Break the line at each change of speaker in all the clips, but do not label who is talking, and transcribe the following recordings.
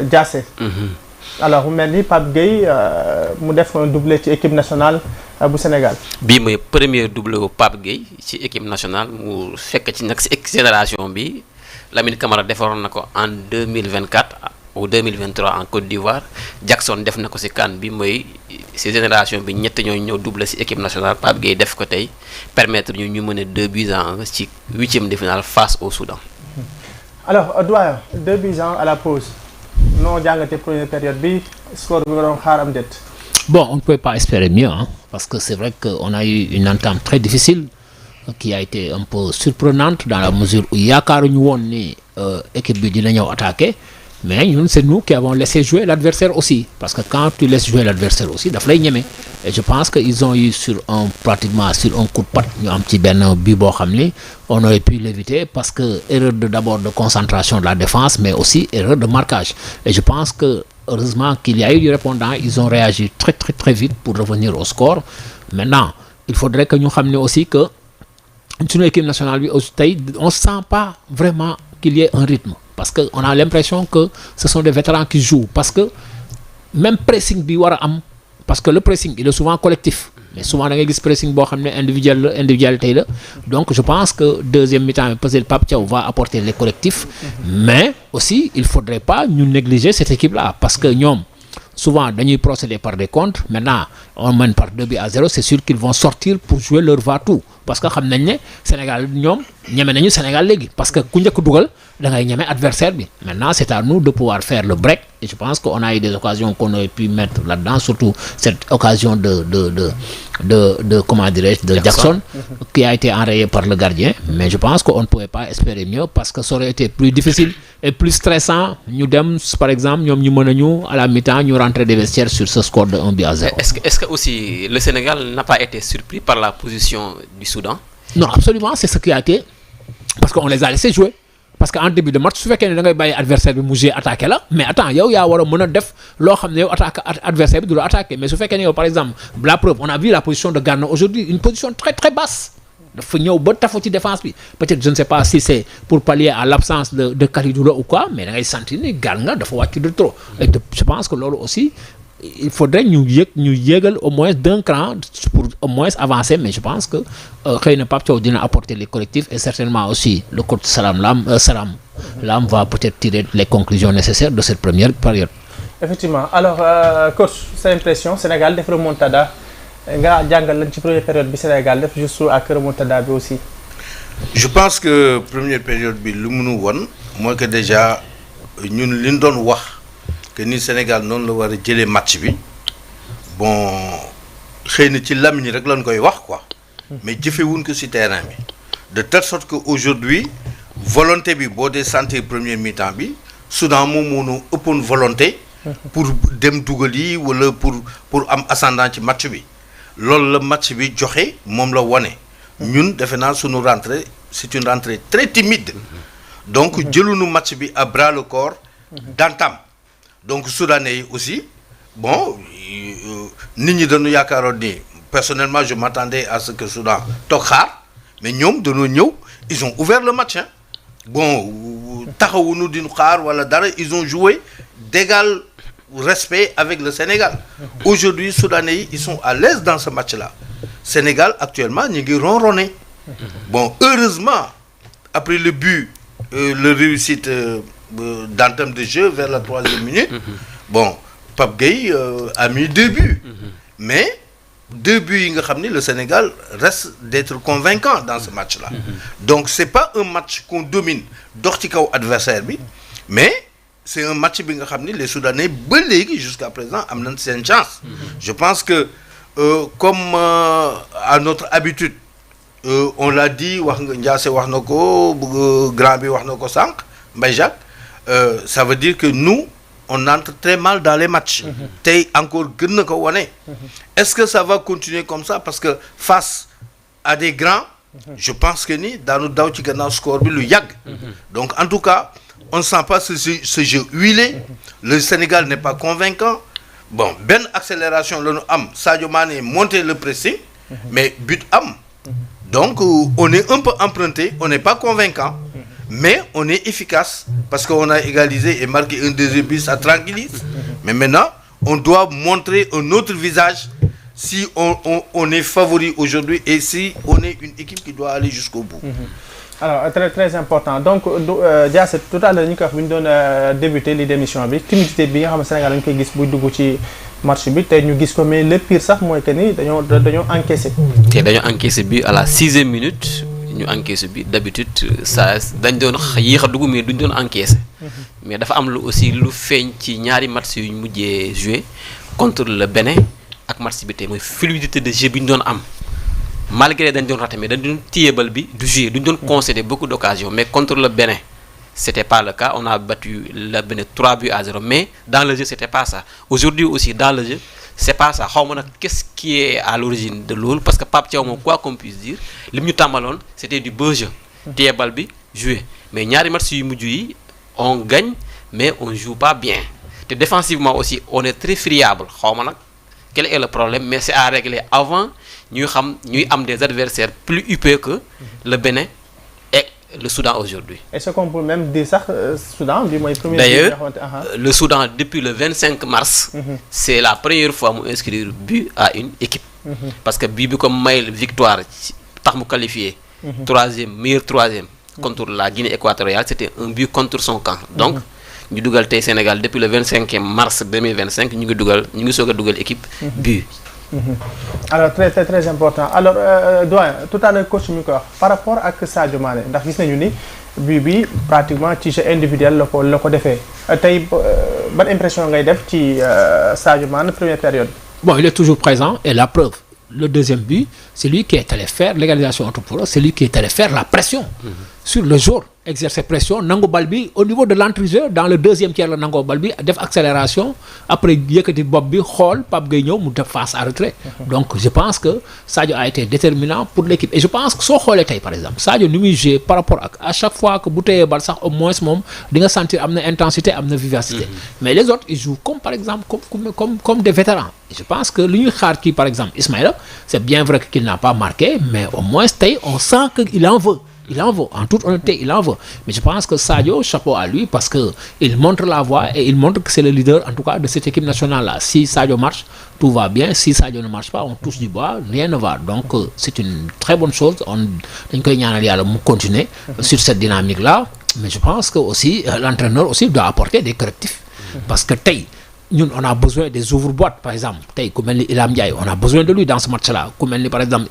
Diassé. Alors mu mel ni Pape Gueye mu def un doublé ci équipe nationale bu Sénégal.
bii mooy premier doublé bu Pape Gueye ci équipe nationale mu fekk ci nag si génération bi Lamine Camara defaroon na ko en 2024 ou 2023 en Côte d'Ivoire Jackson def na ko si CAN bi mooy si génération bi ñett ñooñu ñëw doublé si équipe nationale Pape Gueye def ko tey permettre ñu mener 2-1 ci 8e de finale face au Soudan.
Alors doyen 2-1 à la pause noo jàngatee première période bi score bi nga doon xaar am déet.
Bon, on ne peut pas espérer mieux, hein, parce que c'est vrai qu'on a eu une entame très difficile qui a été un peu surprenante dans la mesure où yaakaaruñu woon ni équipe bi dina ñëw attaquer mais ñun c'est nous qui avons laissé jouer l'adversaire aussi parce que quand tu laisses jouer l'adversaire aussi daf lay ñeme et je pense que ils ont eu pratiquement sur un coup de patte ñu am ci benn bi boo xam ni on aurait pu l'éviter parce que erreur d'abord de concentration de la défense mais aussi erreur de marquage et je pense que heureusement qu'il y a eu du répondant ils ont réagi très très très vite pour revenir au score maintenant il faudrait que ñu xam ne aussi que suñu équipe nationale bi aussi tey on sent pas vraiment qu'il y ait un rythme parce que on a l'impression que ce sont des vétérans qui jouent parce que même pressing bi war a am parce que le pressing il est souvent collectif mais souvent da ngay gis pressing boo xam ne individualité la donc je pense que deuxième mi-temps bi peut-être Pape Thiaw va apporter les collectifs mais aussi il faudrait pas ñu négliger cette équipe-là parce que ñoom souvent dañuy procéder par des contres maintenant on mène par 2-0 c'est sûr qu'ils vont sortir pour jouer leur va-tout parce que xam nañ ne Sénégal ñoom ñeme nañu Sénégal léegi parce que ku njëkk dugal da ngay ñeme adversaire bi maintenant c'est à nous de pouvoir faire le break et je pense qu'on a eu des occasions qu'on aurait pu mettre là-dedans surtout cette occasion de comment dirais-je de Jackson qui a été enrayé par le gardien mais je pense qu'on ne pouvait pas espérer mieux parce que ça aurait été plus difficile et plus stressant ñu dem par exemple ñoom ñu mën a ñu à la mi-temps ñu rentrer des vestiaires sur ce score de 1-0.
Est-ce que aussi le Sénégal n'a pas été surpris par la position du Soudan?
Non, absolument, c'est ce qui a été parce qu'on les a laissés jouer parce que en début de match su fekkee ne da ngay bàyyi adversaire bi mu jouer attaqué la mais attends yow yaa war a mën a def loo xam ne yow attaque adversaire bi du la attaqué mais su fekkee ne yow par exemple la preuve on a vu la position de Gana aujourd'hui une position très très basse dafa ñëw ba tafu ci défense bi peut-être je ne sais pas si c'est pour pallier à l'absence de Kalidou ou quoi mais da ngay sentir ni Gana dafa wàcc de trop et je pense que loolu aussi il faudrait ñu yéegal au moins d'un cran pour au moins avancer mais je pense que xëy na Pape Thiaw dina apporter les collectifs et certainement aussi le coach Salam Lam va peut-être tirer les conclusions nécessaires de cette première période.
Effectivement alors coach sa impression Sénégal def remontada nga jàngal lañ ci première période bi Sénégal def juste ak remontada bi aussi.
Je pense que première période bi lu mënu woon mooy que déjà ñun li ñu doon wax. que ni Sénégal noonu la war a jëlee match bi bon xëy na ci làmmiñ rek lañ koy wax quoi mais jëfewuñ ko ci terrain bi de telle sorte que aujourd'hui volonté bi boo dee sentir première mi-temps bi Soudan moom moo ñu ëppoon volonté pour dem dugal yi wala pour am ascendant ci match bi loolu la match bi joxe moom la wone ñun defe naa suñu rentrée c'est une rentrée très timide donc jëluñu match bi à bras le corps d'entame donc soudanais yi aussi bon nit ñi dañu yaakaaroon ni personnellement je m'attendais à ce que Soudan toog xaar mais ñoom dañoo ñëw ils ont ouvert le match hein bon taxawuñu di xaar wala dara ils ont joué d'égal respect avec le Sénégal aujourd'hui soudanais yi ils sont à l'aise dans ce match-là Sénégal actuellement ñu ngi ronronné bon heureusement après le but le réussite d'entame de jeu vers la 3e minute bon Pape Gueye a mis 2 buts mais 2 buts yi nga xam ni le Sénégal reste d'être convaincant dans ce match-là donc c'est pas un match qu'on domine dox ci kaw adversaire bi mais c'est un match bi nga xam ni les Soudanais ba léegi jusqu'à présent am nañ seen chance je pense que comme à notre habitude on l'a dit wax nga Ndiassé wax na ko grand bi wax na ko sànq Mbaye Jacques ça veut dire que nous on entre très mal dans les matchs tey encore gën na ko wane est-ce que ça va continuer comme ça parce que face à des grands je pense que ni daanu daw ci gannaaw score bi lu yàgg donc en tout cas on ne sent pas ce jeu huilé le Sénégal n'est pas convaincant bon benn accélération la ñu am Sadio Mané monter le pressing mais but am donc on est un peu emprunté on n'est pas convaincant mais on est efficace parce qu'on a égalisé et marqué un deuxième but, ça tranquillise. Mais maintenant, on doit montrer un autre visage si on est favori aujourd'hui et si on est une équipe qui doit aller jusqu'au bout.
Alors très très important donc Dia c'est tout à l'heure ñu ko wax bu ñu doon débuter li démission bi timidité bi nga xam ne Sénégal dañu koy gis buy dugg ci match bi tey ñu gis ko mais le pire sax mooy que ni dañoo encaissé.
te dañoo encaissé bi à la 6e minute ñu encaissé bi d'habitude ça dañ doon yéex a dugg mais duñ doon encaissé. mais dafa am lu aussi lu feeñ ci ñaari match yu ñu mujjee joué contre le Bénin ak match bi tey mooy fluidité de jeu bi ñu doon am. Malgré dañ doon raté mais dañ doon téye bal bi du jouer duñ doon concéder beaucoup d'occasions mais contre le Bénin c'était pas le cas on a battu le Bénin 3-0 mais dans le jeu c'était pas ça aujourd'hui aussi dans le jeu c'est pas ça xaw ma nag qu'est-ce qui est à l'origine de loolu parce que Pape Thiaw moom quoi qu'on puisse dire li mu ñu tàmbaloon c'était du beau jeu téye bal bi jouer mais ñaari match yu mujj yi on gagne mais on joue pas bien te défensivement aussi on est très friable xaw ma nag quel est le problème mais c'est à régler avant ñuy am des adversaires plus huppés que le Bénin et le Soudan aujourd'hui.
Est-ce qu'on peut même dire ça Soudan bi mooy premier.
D'ailleurs le Soudan depuis le 25 mars. C'est la première fois mu inscrire but à une équipe. Parce que bii bi ko may victoire tax mu qualifié. meilleur troisième contre la Guinée équatoriale c'était un but contre son camp donc. ñu dugal tey Sénégal depuis le 25 mars 2025 ñu ngi soog a dugal équipe but.
Alors très très très important alors doyen tout à l'heure coach mi ko wax par rapport ak Sadio Mané ndax gis nañu ni but bi pratiquement ci jeu individuel la ko defee tey ban impression ngay def ci Sadio Mané première période.
Bon, il est toujours présent et la preuve le deuxième but c'est lui qui est allé faire l'égalisation entre pour eux, c'est lui qui est allé faire la pression sur le joueur. Exercer pression nangu bal bi au niveau de l'entrejeu dans le deuxième tiers la nangoo bal bi def accélération après yëkkati bopp bi xool Pape Gueye ñëw mu def face à retrait donc je pense que Sadio a été déterminant pour l'équipe et je pense que soo xoolee tey par exemple Sadio ni muy jouer par rapport ak à chaque fois que bu téyee bal sax au moins moom di nga sentir am na intensité am na vivacité mais les autres ils jouent comme par exemple comme des vétérans et je pense que li ñuy xaar kii par exemple Ismaïla c'est bien vrai qu'il n'a pas marqué mais au moins tey on sent que il en veut en toute honnêteté il en veut mais je pense que Sadio chapeau à lui parce que il montre la voie et il montre que c'est le leader en tout cas de cette équipe nationale là si Sadio marche tout va bien si Sadio ne marche pas on touche du bois rien ne va donc c'est une très bonne chose dañ koy ñaanal yàlla mu continuer sur cette dynamique là mais je pense que aussi l'entraîneur aussi doit apporter des correctifs parce que tey ñun on a besoin des ouvre-boîtes par exemple tey ku mel ni Ilham Ndiaye on a besoin de lui dans ce match-là ku mel ni par exemple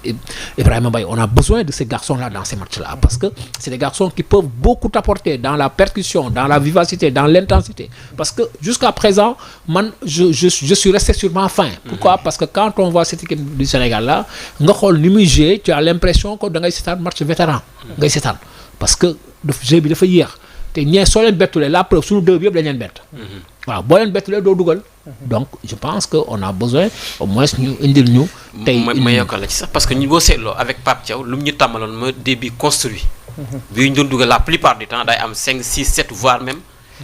Ibrahima Mbaye on a besoin de ces garçons-là dans ces matchs-là parce que c'est des garçons qui peuvent beaucoup apporter dans la percussion dans la vivacité dans l'intensité parce que jusqu'à présent man je suis resté sur ma faim. Pourquoi? Parce que quand on voit cette équipe du Sénégal là nga xool ni muy jouer tu as l'impression que da ngay seetaan match vétéran ngay seetaan parce que jeu bi dafa yéex te ñee soo leen bettulee la preuve suñu deux bi yëpp dañ leen bett waaw boo leen bettulee doo dugal donc je pense que on a besoin au moins ñu indil ñu tey
ma yokkal la ci sax parce que ñu boo seetloo avec Pape Thiaw lu mu ñu tàmmaloon ma début construit bi ñu doon dugal la plupart du temps day am 5 6 7 voire même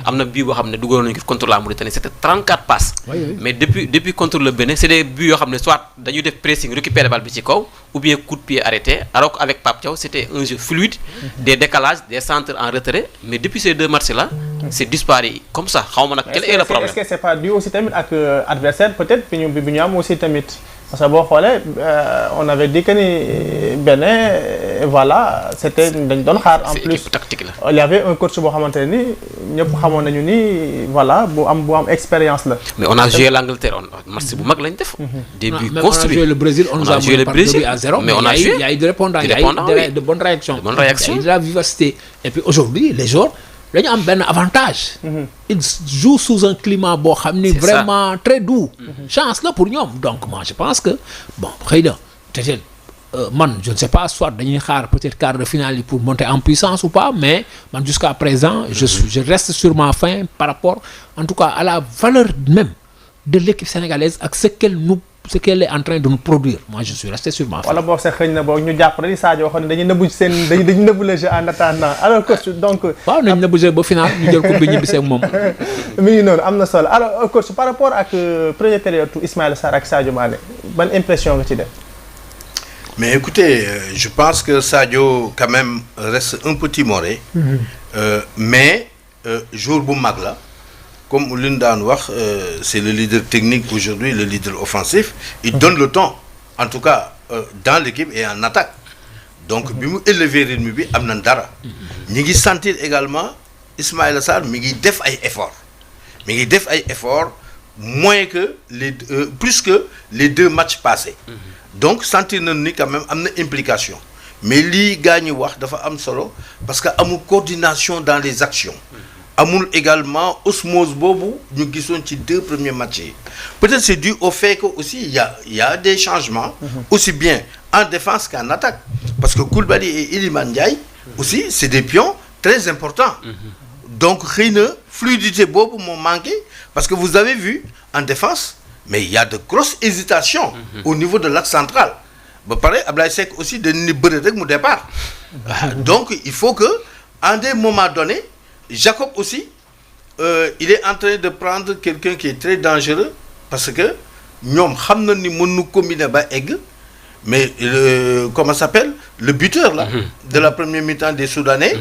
am na bii boo xam ne dugaloon nañu ko contre la Mauritanie c'était 34 passes mais depuis contre le Bénin c'est des buts yoo xam ne soit dañuy def pressing récupérer balle bi ci kaw ou bien coup de pied arrêté alors qu'avec Pape Thiaw c'était un jeu fluide des décalages des centres en retrait mais depuis ces deux matchs là c'est disparu comme ça xaw ma nag quel est le problème
est-ce que c'est pas dû aussi tamit ak adversaire peut-être bi ñu am aussi tamit parce que boo xoolee on avait dit que ni Bénin voilà c'était dañ doon xaar en plus
tactique la
il y avait un coach boo xamante ne ni ñëpp xamoon nañu ni voilà bu am expérience la.
mais on a joué l'Angleterre match bu mag lañ def. début construit
on a joué le Brésil on nous a
joué le Brésil
à 0
mais on a joué
il y a eu des répondants il y a eu de bonnes réactions il y a eu de la vivacité et puis aujourd'hui les joueurs dañu am benn avantage. Ils jouent sous un climat boo xam ni vraiment très doux. chance la pour ñoom donc moi je pense que bon xëy na peut-être man je ne sais pas soit dañuy xaar peut-être quart de finale yi pour monter en puissance ou pas mais man jusqu'à présent je reste sur ma faim par rapport en tout cas à la valeur même de l'équipe sénégalaise ak ce qu'elle est en train de nous produire moi je suis resté sur ma faim.
wala boog sax xëy na boog ñu jàpp rek Sadio waxoon ne dañuy nëbbu le jeu en attendant alors coach donc.
waaw nañ nëbbu jeu ba final ñu jël coupe bi ñibbi seeg moom.
mi ngi noonu am na solo alors coach par rapport ak première période Ismaïla Sarr ak Sadio Mané ban impression nga ci def.
Mais écoutez, je pense que Sadio quand même reste un peu timoré. Mais jour bu mag la comme li ñu daan wax c'est le leader technique aujourd'hui, le leader offensif. Il donne le ton, en tout cas dans l'équipe et en attaque. Donc bi mu élever rythme bi am na dara. ñi ngi sentir également Ismaïla Sarr mi ngi def ay efforts moins que plus que les 2 matchs passés. Donc sentir nañu ni quand même am na implication. Mais lii gaa ñi wax dafa am solo parce que amul coordination dans les actions. Amul également osmose boobu ñu gisoon ci 2 premiers matchs yi. Peut-être c'est dû au fait que aussi il y a des changements. Aussi bien en défense qu'en attaque. Parce que Koulibaly et Iliman Ndiaye aussi c'est des pions très importants. Donc xëy na fluidité boobu moo manqué parce que vous avez vu en défense mais il y a de grosses hésitations au niveau de l'axe central. Ba pare Ablaye Seck aussi dañu ni bëri rek mu départ. Donc il faut que en des moments donnés Jacob aussi il est en train de prendre quelqu'un qui est très dangereux parce que ñoom xam na ni mën nu combiner ba egg mais comment ça s'appelle le buteur là de la première mi-temps des Soudanais.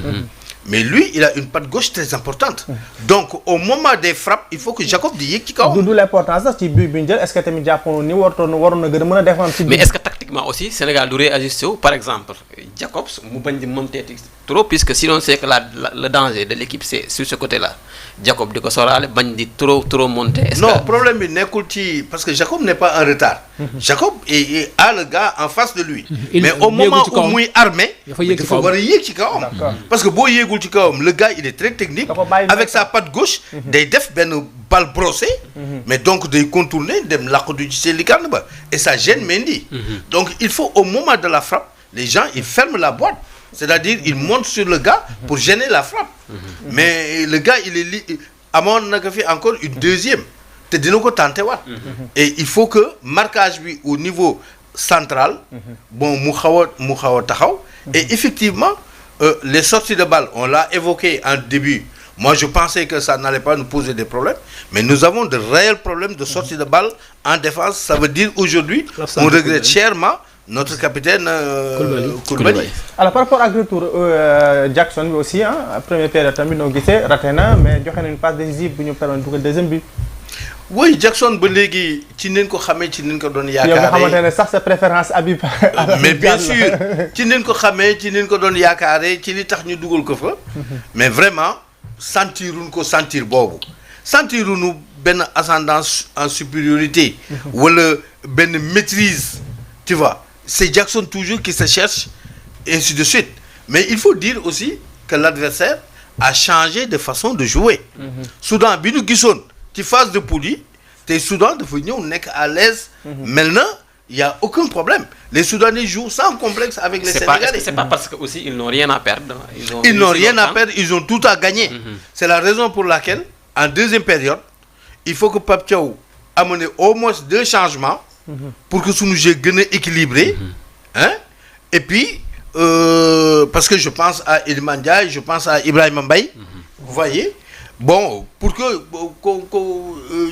Mais lui il a une patte gauche très importante. Donc au moment des frappes il faut que Jacob di yéeg ci kaw.
du l'importance sax ci but bi ñu jël est-ce que tamit jàppoon ni waroon na gën a mën a défendre ci
mais est-ce que tactiquement aussi Sénégal du réajuster wu par exemple Jacobs mu bañ di monter trop puisque sinon c'est que le danger de l'équipe c'est sur ce côté-là Jacob di ko sóoraale bañ di trop monter. Est-ce
non
que...
problème bi nekkul ci parce que Jacob n'est pas en retard. Jacob a le gars en face de lui. Mais au moment où muy armé dafa war a yéeg ci kawam. Parce que boo yéegul ci kawam le gars il est très technique. Avec sa patte gauche day def benn balle brossée. Mais donc day contourner dem laqatu ci seen likarne ba et ça gêne Mendy. Donc il faut au moment de la frappe les gens ils ferment la boîte. C'est-à-dire ils montent sur le gars pour gêner la frappe. Mais le gars il est amoon na ko fi encore une deuxième te dina ko tenter waat. Et il faut que marquage bi au niveau central bon mu xaw a taxaw. Et effectivement les sorties de balles on l'a évoqué en début. Moi je pensais que ça n'allait pas nous poser des problèmes mais nous avons de réels problèmes de sortie de balle en défense. Ça veut dire aujourd'hui on regrette chèrement notre capitaine Koulibaly.
Alors par rapport ak retour Jackson bi aussi première période tamit noo gisee raté na mais joxe na une passe décisive bu ñu permettre dugal deuxième but.
Oui Jackson ba léegi ci nañ ko xamee ci nañ ko doon yaakaaree.
yow nga xamante ne sax sa préférence Habib.
mais bien sûr ci nañ ko xamee ci nañ ko doon yaakaaree ci li tax ñu dugal ko fa. mais vraiment sentiruñ ko sentir boobu sentiruñu benn ascendance en supériorité. wala benn maîtrise tu vois. C'est Jackson toujours qui se cherche et ainsi de suite. Mais il faut dire aussi que l'adversaire a changé de façon de jouer. Soudan bi ñu gisoon ci phase de poule yi te Soudan dafa ñëw nekk à l'aise. Maintenant il y a aucun problème. Les Soudanais jouent sans complexe avec les Sénégalais.
C'est pas parce que aussi ils n'ont rien à perdre.
Ils n'ont rien à perdre, ils ont tout à gagner. C'est la raison pour laquelle en deuxième période il faut que Pape Thiaw amène au moins 2 changements. Pour que suñu jeu gën a équilibré. Et puis parce que je pense à Iliman Ndiaye je pense à Ibrahima Mbaye. Vous voyez bon pour que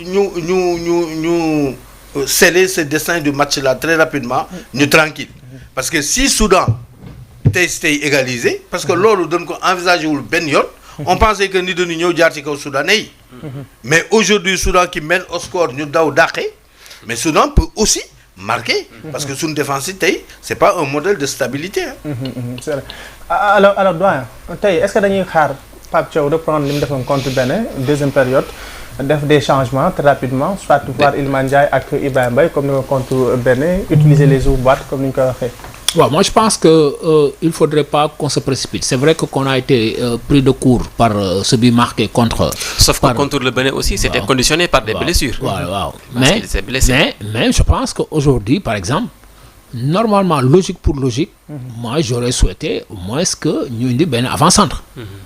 ñu sceller ce destin du match là très rapidement ñu tranquille parce que si Soudan tey égalisé parce que loolu dañ ko envisagé wul benn yoon. On pensait que ni dañu ñëw jaar ci kaw Soudanais yi. Mais aujourd'hui Soudan qui mène au score ñu daw dàqe. Mais Soudan peut aussi marquer parce que suñu défense tey c'est pas un modèle de stabilité.
C'est vrai. Alors doyen tey est-ce que dañuy xaar Pape Thiaw reprendre li mu defoon contre Bénin deuxième période def des changements très rapidement soit voir Iliman Ndiaye ak Ibrahima Mbaye comme ni ko contre Bénin utiliser les ouvres comme ni ñu ko waxee.
Ouais, moi je pense que il faudrait pas qu'on se précipite. C'est vrai qu'on a été pris de court par ce but marqué contre.
Sauf que contre le Bénin aussi, c'était conditionné par des blessures.
Wow. Mais je pense qu'aujourd'hui, par exemple, normalement, logique pour logique, moi j'aurais souhaité au moins que nous ayons un avant-centre.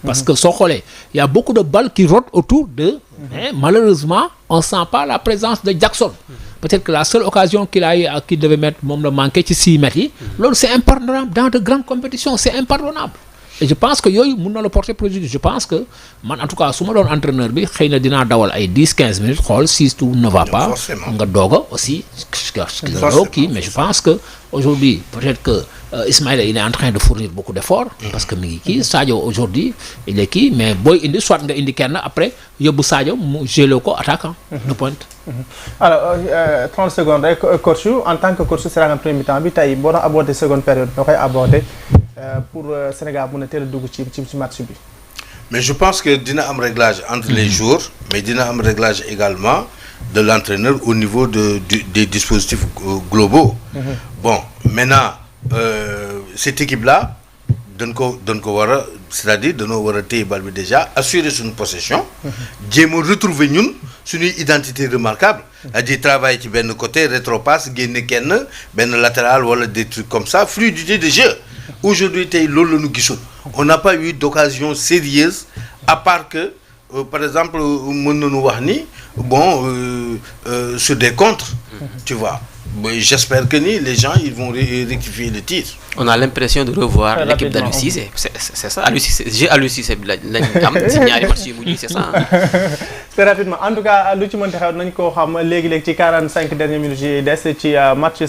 Parce que il y a beaucoup de balles qui rôdent autour de. Mais malheureusement, on ne sent pas la présence de Jackson. Peut-être que la seule occasion qu'il a eu à qui devait mettre moom la manqué ci 6 mètres yi loolu c'est impardonnable dans de grandes compétitions c'est impardonnable et je pense que yooyu mun na la porter préjudice. Je pense que man en tout cas su ma doon entraîneur bi xëy na dinaa dawal ay 10-15 minutes xool si tout ne va pas nga doog a aussi kii mais je pense que aujourd'hui peut-être que Ismaïla il est en train de fournir beaucoup d'efforts parce que mi ngi kii Sadio aujourd'hui il est kii mais booy indi soit nga indi kenn après yóbbu Sadio mu gelé ko attaquant de pointe.
Alors 30 secondes rek coach en tant que coach Sénégal premier mi-temps bi tey boo doon aborder seconde période boo koy aborder pour Sénégal mun a teel a dugg ci match bi.
Mais je pense que dina am réglage entre les joueurs mais dina am réglage également de l'entraîneur au niveau des dispositifs globaux. Bon maintenant cette équipe là dañ ko war a c'est-à-dire dañoo war a téye bal bi déjà assurer suñu possession. jéem a retrouver ñun suñuy identité remarquable. c'est-à-dire travailler ci benn côté rétropasse génne kenn benn latéral wala des trucs comme ça fluidité de jeu. Aujourd'hui tey loolu la ñu gisul. On n'a pas eu d'occasion sérieuse à part que par exemple mën nañu wax ni bon sur des contres. Tu vois. Mais j'espère que ni les gens ils vont rectifier le tir.
On a l'impression de revoir l'équipe d'Aliou Cissé. C'est ça. Aliou Cissé bi lañ am ci ñaari match yu mujj c'est ça.
Très rapidement en tout cas lu ci mënti xew nañ ko xam léegi-léegi ci 45 dernières minutes yi des ci match